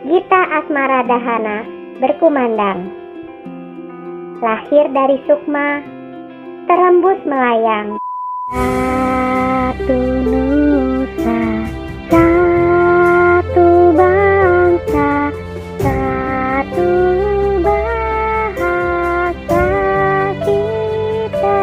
Gita Asmara Dahana berkumandang. Lahir dari sukma, terembus melayang. Satu nusa, satu bangsa, satu bahasa kita.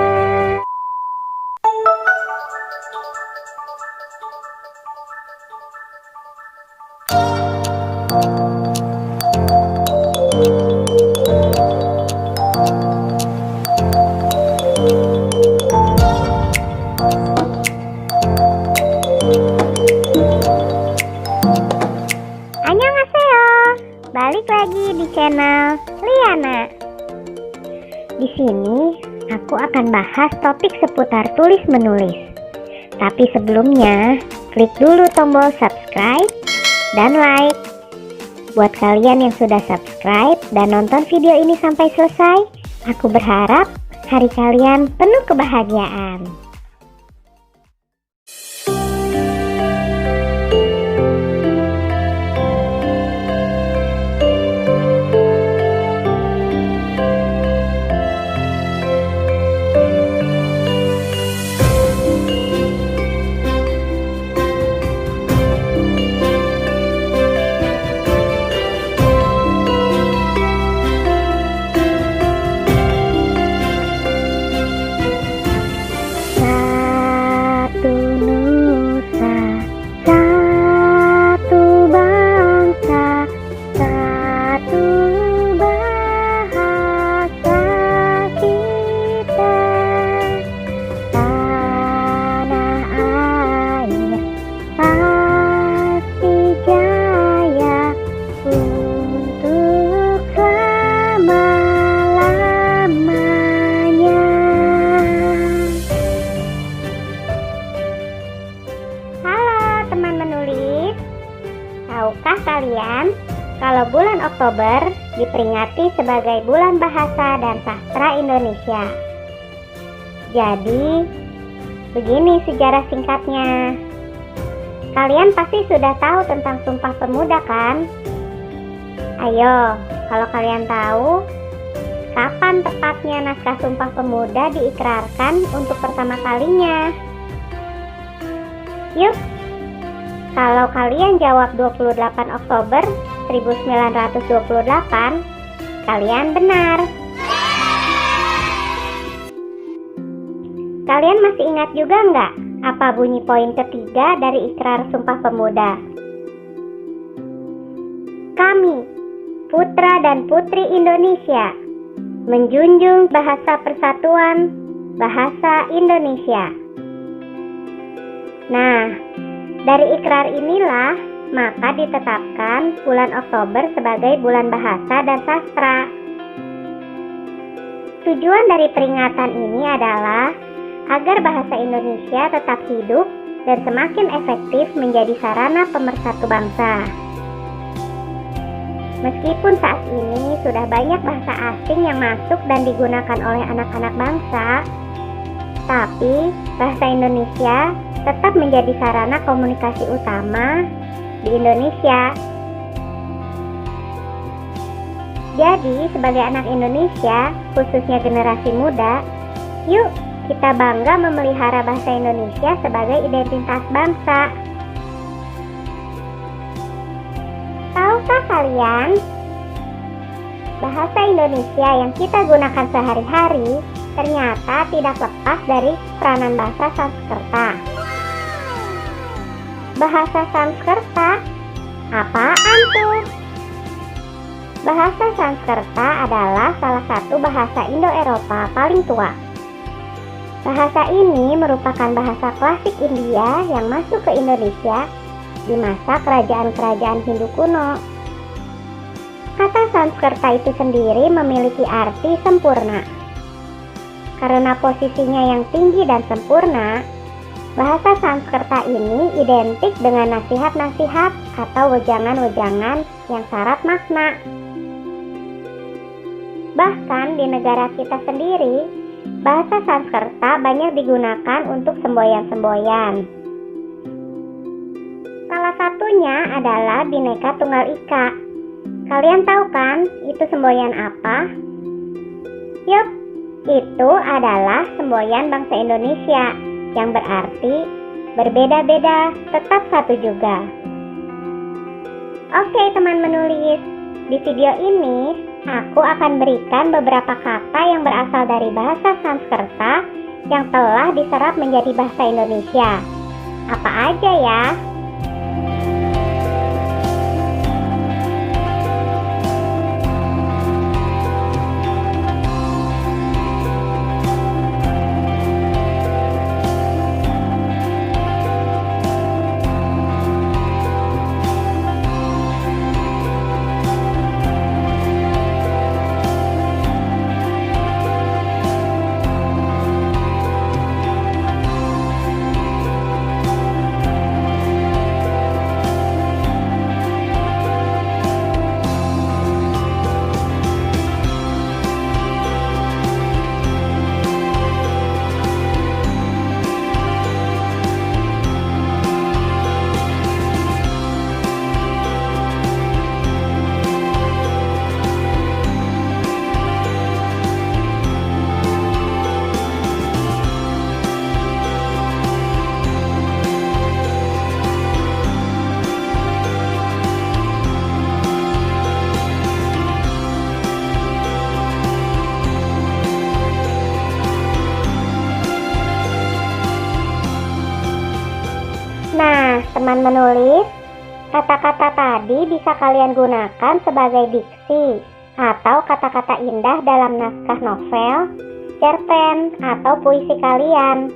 Annyeonghaseyo, balik lagi di channel Liana. Di sini aku akan bahas topik seputar tulis menulis. Tapi sebelumnya, klik dulu tombol subscribe dan like. Buat kalian yang sudah subscribe dan nonton video ini sampai selesai, aku berharap hari kalian penuh kebahagiaan. Tahukah kalian kalau bulan Oktober diperingati sebagai bulan bahasa dan sastra Indonesia? Jadi, begini sejarah singkatnya. Kalian pasti sudah tahu tentang Sumpah Pemuda kan? Ayo, kalau kalian tahu, kapan tepatnya naskah Sumpah Pemuda diikrarkan untuk pertama kalinya? Yuk! Kalau kalian jawab 28 Oktober 1928, kalian benar. Kalian masih ingat juga nggak apa bunyi poin ketiga dari Ikrar Sumpah Pemuda? Kami, putra dan putri Indonesia, menjunjung bahasa persatuan, bahasa Indonesia. Nah, dari ikrar inilah maka ditetapkan bulan Oktober sebagai bulan bahasa dan sastra. Tujuan dari peringatan ini adalah agar bahasa Indonesia tetap hidup dan semakin efektif menjadi sarana pemersatu bangsa. Meskipun saat ini sudah banyak bahasa asing yang masuk dan digunakan oleh anak-anak bangsa, tapi bahasa Indonesia tetap menjadi sarana komunikasi utama di Indonesia. Jadi, sebagai anak Indonesia, khususnya generasi muda, yuk kita bangga memelihara bahasa Indonesia sebagai identitas bangsa. Tahukah kalian, bahasa Indonesia yang kita gunakan sehari-hari ternyata tidak lepas dari peranan bahasa Sanskerta. Bahasa Sanskerta? Apaan tuh? Bahasa Sanskerta adalah salah satu bahasa Indo-Eropa paling tua. Bahasa ini merupakan bahasa klasik India yang masuk ke Indonesia di masa kerajaan-kerajaan Hindu kuno. Kata Sanskerta itu sendiri memiliki arti sempurna. Karena posisinya yang tinggi dan sempurna, bahasa Sanskerta ini identik dengan nasihat-nasihat atau wejangan-wejangan yang syarat makna. Bahkan di negara kita sendiri, bahasa Sanskerta banyak digunakan untuk semboyan-semboyan. Salah satunya adalah Bhinneka Tunggal Ika Kalian tahu kan itu semboyan apa? Yup, itu adalah semboyan bangsa Indonesia yang berarti berbeda-beda tetap satu juga. Oke teman menulis, di video ini aku akan berikan beberapa kata yang berasal dari bahasa Sanskerta yang telah diserap menjadi bahasa Indonesia. Apa aja ya? Nah, teman menulis, kata-kata tadi bisa kalian gunakan sebagai diksi atau kata-kata indah dalam naskah novel, cerpen, atau puisi kalian.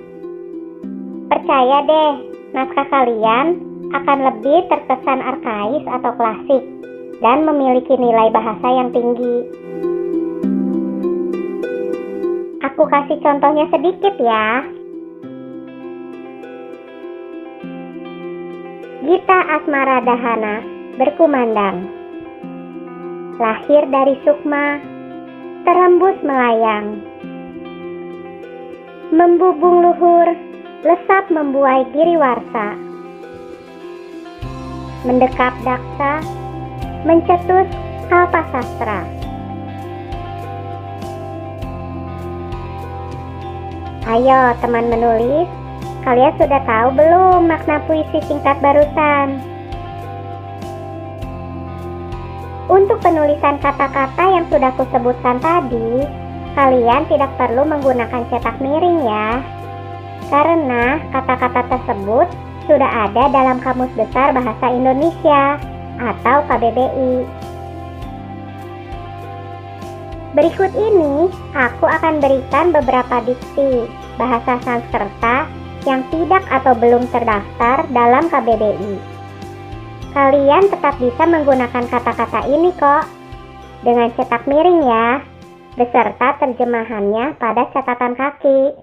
Percaya deh, naskah kalian akan lebih terkesan arkais atau klasik dan memiliki nilai bahasa yang tinggi. Aku kasih contohnya sedikit ya. Gita Asmara Dahana berkumandang. Lahir dari sukma, terembus melayang. Membubung luhur, lesap membuai giriwarsa. Mendekap daksa, mencetus kalpa sastra. Ayo teman menulis, kalian sudah tahu belum makna puisi singkat barusan? Untuk penulisan kata-kata yang sudah kusebutkan tadi, kalian tidak perlu menggunakan cetak miring ya. Karena kata-kata tersebut sudah ada dalam Kamus Besar Bahasa Indonesia atau KBBI. Berikut ini aku akan berikan beberapa diksi bahasa Sanskerta yang tidak atau belum terdaftar dalam KBBI. Kalian tetap bisa menggunakan kata-kata ini kok, dengan cetak miring ya, beserta terjemahannya pada catatan kaki.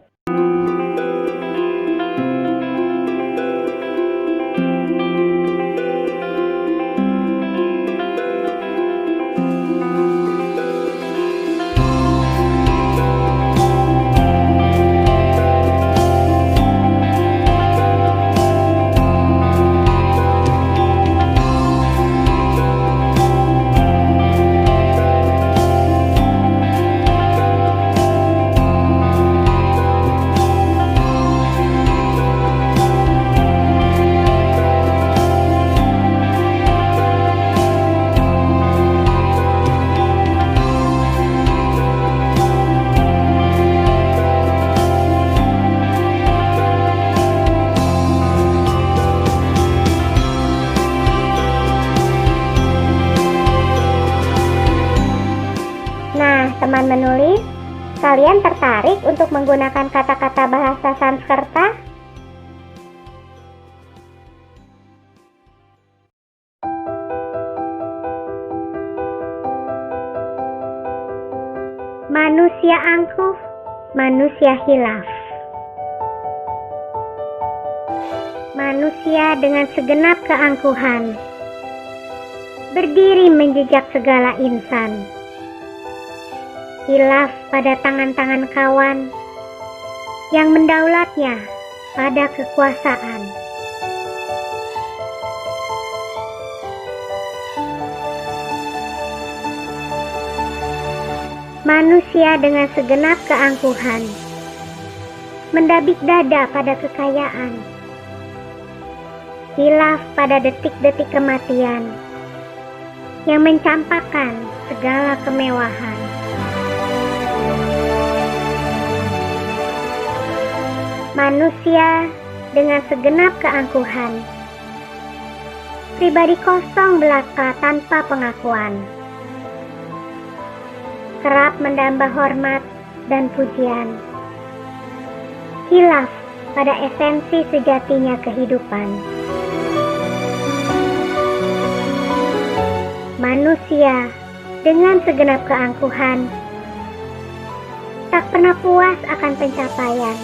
Teman menulis, kalian tertarik untuk menggunakan kata-kata bahasa Sanskerta? Manusia angkuh, manusia hilaf. Manusia dengan segenap keangkuhan, berdiri menjejak segala insan. Hilaf pada tangan-tangan kawan yang mendaulatnya pada kekuasaan. Manusia dengan segenap keangkuhan mendabik dada pada kekayaan, hilaf pada detik-detik kematian yang mencampakkan segala kemewahan. Manusia dengan segenap keangkuhan, pribadi kosong belaka tanpa pengakuan, kerap mendamba hormat dan pujian, hilaf pada esensi sejatinya kehidupan. Manusia dengan segenap keangkuhan tak pernah puas akan pencapaian,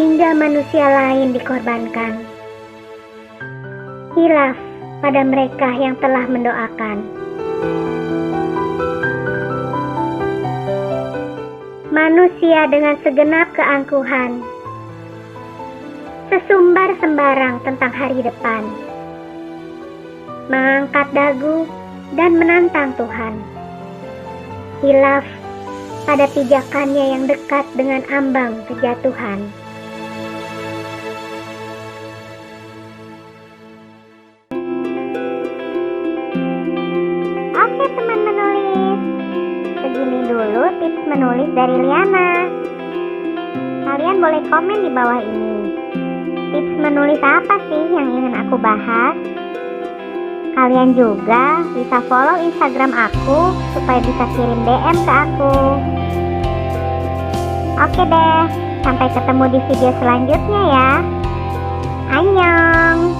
hingga manusia lain dikorbankan, hilaf pada mereka yang telah mendoakan. Manusia dengan segenap keangkuhan sesumbar sembarang tentang hari depan, mengangkat dagu dan menantang Tuhan, hilaf pada pijakannya yang dekat dengan ambang kejatuhan. Oke teman menulis, segini dulu tips menulis dari Liana. Kalian boleh komen di bawah ini. Tips menulis apa sih yang ingin aku bahas? Kalian juga bisa follow Instagram aku supaya bisa kirim DM ke aku. Oke deh, sampai ketemu di video selanjutnya ya. Annyeong.